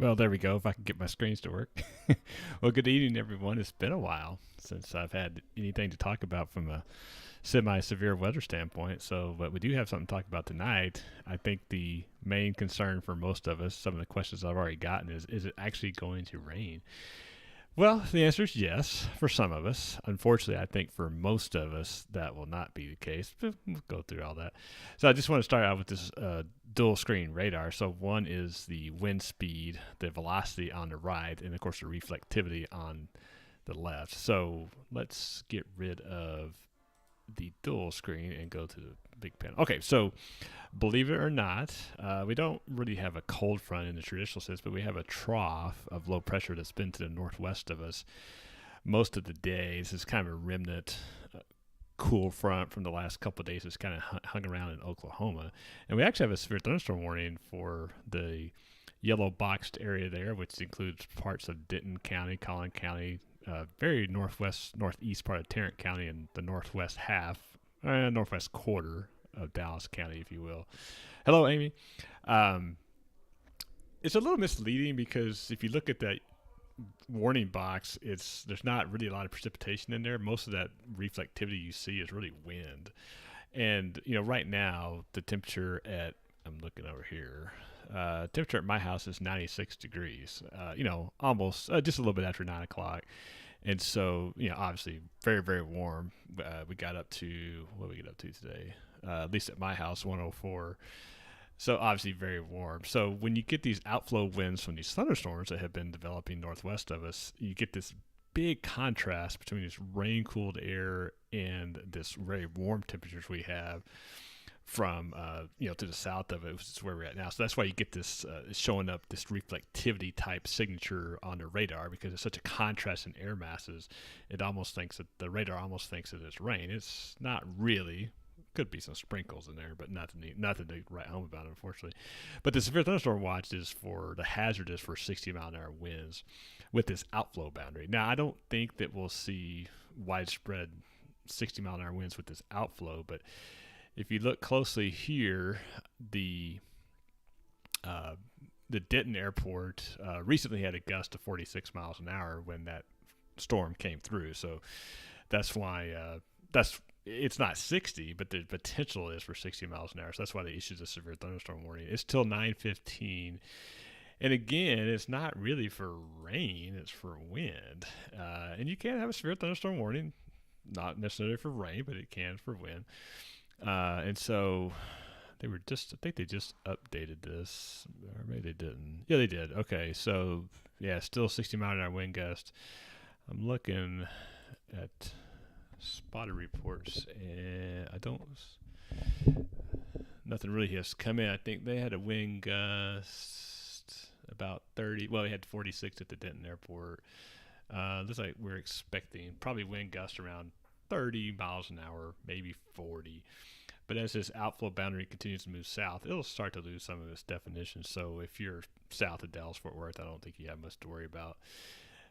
Well, there we go. If I can get my screens to work. Well, good evening, everyone. It's been a while since I've had anything to talk about from a semi-severe weather standpoint. So, but we do have something to talk about tonight. I think the main concern for most of us, some of the questions I've already gotten, is it actually going to rain? Well, the answer is yes for some of us. Unfortunately, I think for most of us that will not be the case. But we'll go through all that. So I just want to start out with this dual screen radar. So one is the wind speed, the velocity on the right, and of course the reflectivity on the left. So let's get rid of the dual screen and go to the big panel. Okay, so believe it or not, we don't really have a cold front in the traditional sense, but we have a trough of low pressure that's been to the northwest of us most of the day. This is kind of a remnant cool front from the last couple of days that's kind of hung around in Oklahoma. And we actually have a severe thunderstorm warning for the yellow boxed area there, which includes parts of Denton County, Collin County, very northeast part of Tarrant County, and the northwest quarter of Dallas County, if you will. Hello, Amy. Um, it's a little misleading because if you look at that warning box, there's not really a lot of precipitation in there. Most of that reflectivity you see is really wind. And right now the temperature at I'm looking over here. Temperature at my house is 96 degrees. Almost just a little bit after 9 o'clock. And so, obviously very, very warm. We got up to, what did we get up to today? At least at my house, 104. So obviously very warm. So when you get these outflow winds from these thunderstorms that have been developing northwest of us, you get this big contrast between this rain-cooled air and this very warm temperatures we have from to the south of it, which is where we're at now. So that's why you get this showing up this reflectivity type signature on the radar, because it's such a contrast in air masses. It almost thinks that the radar almost thinks that it's rain. It's not really. Could be some sprinkles in there, but nothing to write home about, unfortunately. But the severe thunderstorm watch is for the hazard is for 60-mile-an-hour winds with this outflow boundary. Now, I don't think that we'll see widespread 60-mile-an-hour winds with this outflow, but if you look closely here, the Denton Airport recently had a gust of 46 miles an hour when that storm came through. So that's why it's not 60, but the potential is for 60 miles an hour. So that's why they issued a severe thunderstorm warning. It's till 9:15. And again, it's not really for rain, it's for wind. And you can have a severe thunderstorm warning, not necessarily for rain, but it can for wind. And so I think they just updated this, or maybe they didn't. Yeah, they did. Okay, so yeah, still 60 mile an hour wind gust. I'm looking at spotter reports, and nothing really has come in. I think they had a wind gust about 30. Well, we had 46 at the Denton Airport. Looks like we're expecting probably wind gust around 30 miles an hour, maybe 40. But as this outflow boundary continues to move south, it'll start to lose some of its definition. So if you're south of Dallas-Fort Worth, I don't think you have much to worry about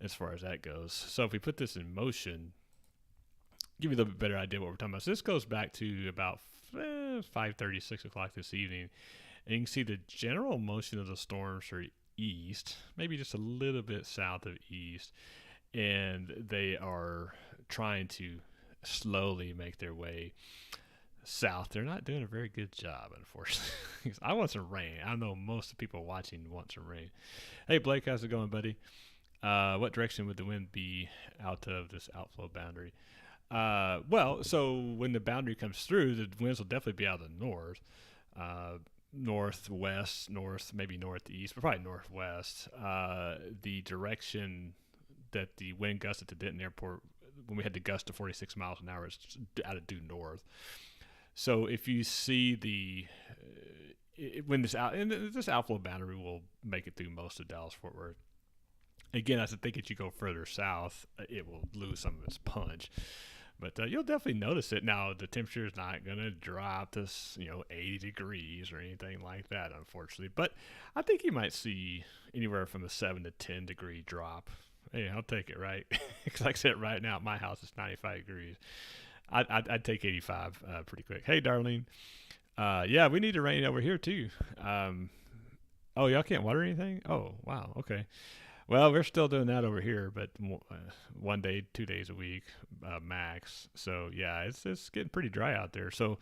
as far as that goes. So if we put this in motion, give you a little bit better idea what we're talking about. So this goes back to about 5:30, 6 o'clock this evening. And you can see the general motion of the storms are east, maybe just a little bit south of east. And they are trying to slowly make their way south. They're not doing a very good job, unfortunately. I want some rain. I know most of the people watching want some rain. Hey, Blake, how's it going, buddy? What direction would the wind be out of this outflow boundary? Well, so when the boundary comes through, the winds will definitely be out of the north, northwest, maybe northeast, but probably northwest. The direction that the wind gust at the Denton Airport, when we had the gust of 46 miles an hour, is out of due north. So if you see when this outflow boundary will make it through most of Dallas-Fort Worth. Again, I think as you go further south, it will lose some of its punch. But you'll definitely notice it. Now, the temperature is not going to drop to 80 degrees or anything like that, unfortunately. But I think you might see anywhere from a 7 to 10 degree drop. Hey, I'll take it, right? Because like I said, right now at my house it's 95 degrees. I'd take 85 pretty quick. Hey, Darlene. Yeah, we need to rain over here too. Oh, y'all can't water anything? Oh, wow. Okay. Well, we're still doing that over here, but 1 day, 2 days a week, max. So yeah, it's getting pretty dry out there. So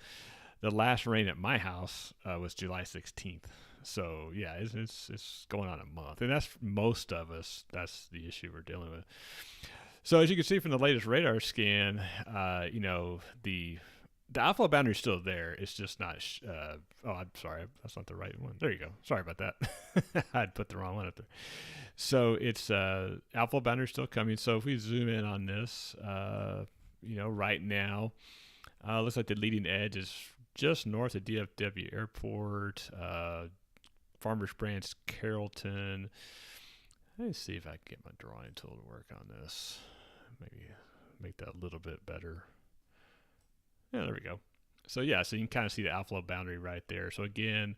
the last rain at my house was July 16th. So yeah, it's going on a month, and that's most of us. That's the issue we're dealing with. So as you can see from the latest radar scan, the outflow boundary is still there. It's just not. Oh, I'm sorry. That's not the right one. There you go. Sorry about that. I'd put the wrong one up there. So it's outflow boundary still coming. So if we zoom in on this, right now, looks like the leading edge is just north of DFW Airport, Farmers Branch, Carrollton. Let me see if I can get my drawing tool to work on this. Maybe make that a little bit better. Yeah, there we go. So yeah, so you can kind of see the outflow boundary right there. So again,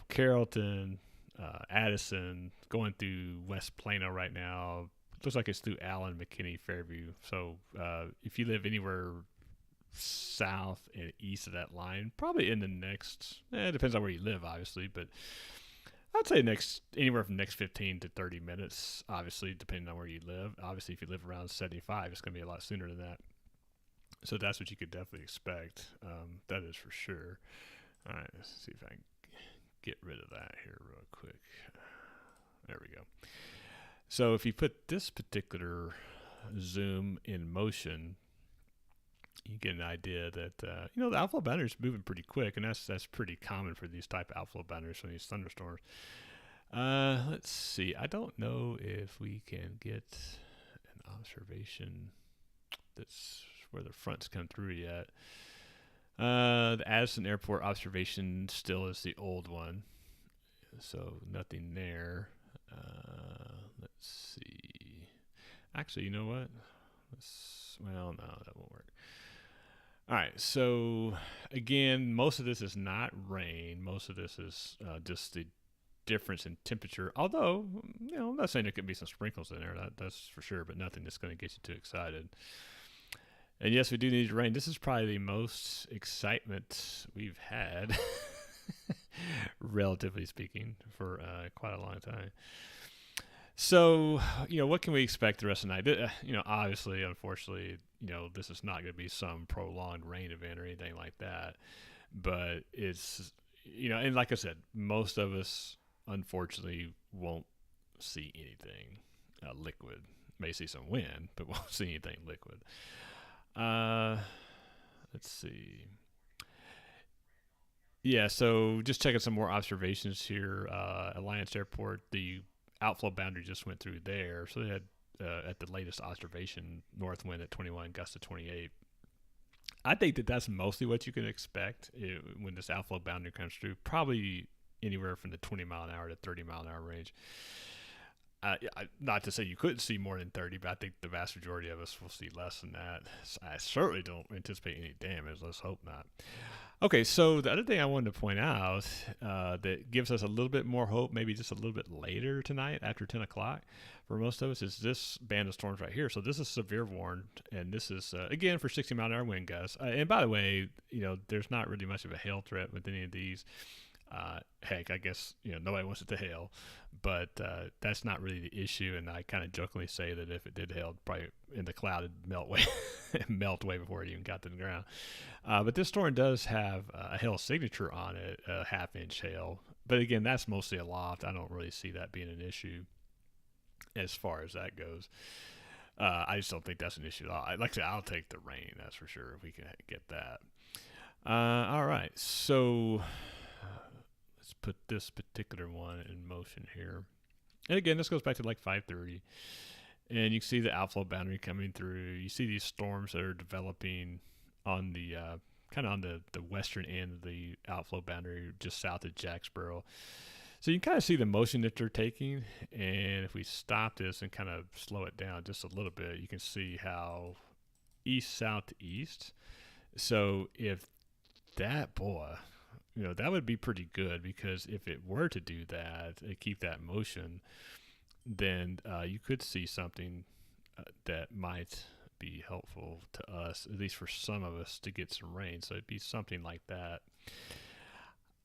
Carrollton, Addison, going through West Plano right now. Looks like it's through Allen, McKinney, Fairview. So if you live anywhere south and east of that line, probably in the next, it depends on where you live, obviously, but I'd say anywhere from next 15 to 30 minutes, obviously, depending on where you live. Obviously, if you live around 75, it's going to be a lot sooner than that. So that's what you could definitely expect. That is for sure. All right, let's see if I can get rid of that here real quick. There we go. So if you put this particular zoom in motion, you get an idea that the outflow boundary is moving pretty quick, and that's pretty common for these type of outflow boundaries from these thunderstorms. Let's see. I don't know if we can get an observation that's where the fronts come through yet. The Addison Airport observation still is the old one, so nothing there. Let's see. Actually, you know what? No, that won't work. All right, so again, most of this is not rain. Most of this is just the difference in temperature. Although, I'm not saying there could be some sprinkles in there. That's for sure, but nothing that's going to get you too excited. And yes, we do need rain. This is probably the most excitement we've had, relatively speaking, for quite a long time. So, what can we expect the rest of the night? Obviously, unfortunately, this is not going to be some prolonged rain event or anything like that. But it's, and like I said, most of us, unfortunately, won't see anything liquid. May see some wind, but won't see anything liquid. Let's see. Yeah, so just checking some more observations here. Alliance Airport, the outflow boundary just went through there. So they had, at the latest observation, north wind at 21, gust to 28. I think that's mostly what you can expect when this outflow boundary comes through. Probably anywhere from the 20 mile an hour to 30 mile an hour range. Not to say you couldn't see more than 30, but I think the vast majority of us will see less than that. I certainly don't anticipate any damage. Let's hope not. Okay, so the other thing I wanted to point out that gives us a little bit more hope, maybe just a little bit later tonight after 10 o'clock for most of us, is this band of storms right here. So this is severe warned, and this is, again, for 60 mile an hour wind gusts. And by the way, there's not really much of a hail threat with any of these. Heck, I guess nobody wants it to hail, but that's not really the issue. And I kind of jokingly say that if it did hail, probably in the cloud, it'd melt way before it even got to the ground. But this storm does have a hail signature on it, a half-inch hail. But again, that's mostly aloft. I don't really see that being an issue as far as that goes. I just don't think that's an issue at all. Like I said, I'll take the rain, that's for sure, if we can get that. All right, so let's put this particular one in motion here. And again, this goes back to like 5:30. And you can see the outflow boundary coming through. You see these storms that are developing on the kind of on the western end of the outflow boundary, just south of Jacksboro. So you can kind of see the motion that they're taking. And if we stop this and kind of slow it down just a little bit, you can see how east, south to east. So if that, that would be pretty good, because if it were to do that and keep that motion, then you could see something that might be helpful to us, at least for some of us, to get some rain. So it'd be something like that.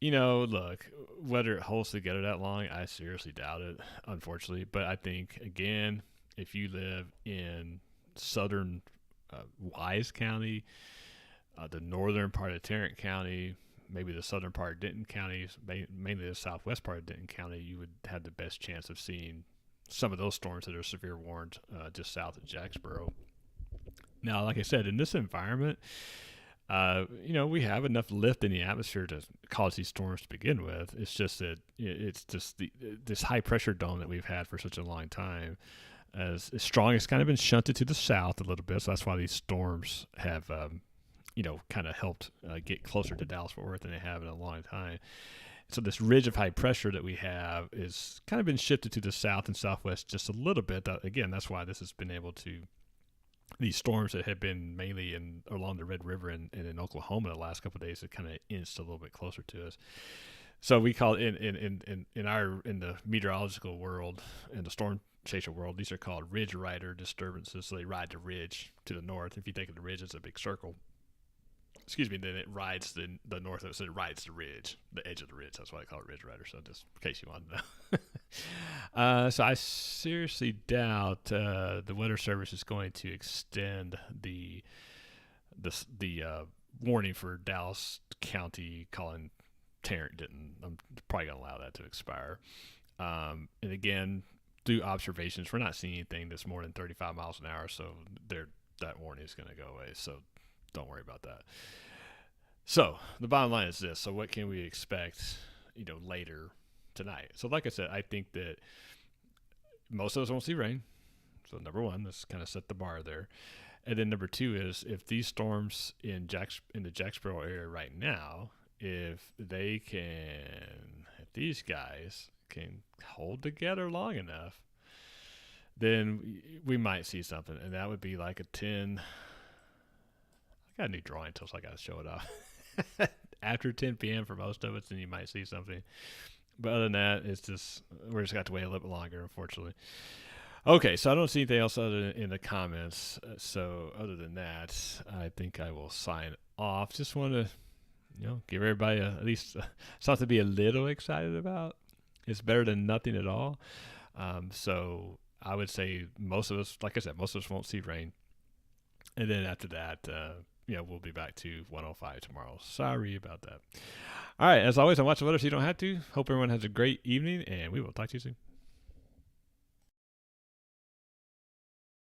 Look, whether it holds together that long, I seriously doubt it, unfortunately. But I think, again, if you live in southern Wise County, the northern part of Tarrant County, maybe the southern part of Denton County, mainly the southwest part of Denton County, you would have the best chance of seeing some of those storms that are severe warned just south of Jacksboro. Now, like I said, in this environment, we have enough lift in the atmosphere to cause these storms to begin with. It's just that it's just this high pressure dome that we've had for such a long time. As strong, it's kind of been shunted to the south a little bit, so that's why these storms have, kind of helped get closer to Dallas-Fort Worth than they have in a long time. So this ridge of high pressure that we have is kind of been shifted to the south and southwest just a little bit. Again, that's why this has been able to these storms that have been mainly along the Red River and in Oklahoma the last couple of days have kind of inched a little bit closer to us. So we call it in the meteorological world, in the storm chaser world, these are called ridge rider disturbances. So they ride the ridge to the north. If you think of the ridge as a big circle, then it rides the north of it, so it rides the ridge, the edge of the ridge. That's why I call it ridge rider. So just in case you want to know. So I seriously doubt the Weather Service is going to extend the warning for Dallas County, Collin, Tarrant, Denton. I'm probably going to allow that to expire. And again, through observations, we're not seeing anything that's more than 35 miles an hour, so that warning is going to go away. So don't worry about that. So the bottom line is this. So what can we expect, later tonight? So like I said, I think that most of us won't see rain. So number one, let's kind of set the bar there. And then number two is if these storms in the Jacksboro area right now, if these guys can hold together long enough, then we might see something. And that would be like a 10. I got a new drawing tool, so I got to show it off. After 10 p.m. for most of us, then you might see something. But other than that, we're just got to wait a little bit longer, unfortunately. Okay, so I don't see anything else other than in the comments. So other than that, I think I will sign off. Just want to, give everybody at least something to be a little excited about. It's better than nothing at all. So I would say most of us, like I said, most of us won't see rain. And then after that, we'll be back to 105 tomorrow. Sorry about that. All right, as always, I'm watching weather so you don't have to. Hope everyone has a great evening, and we will talk to you soon.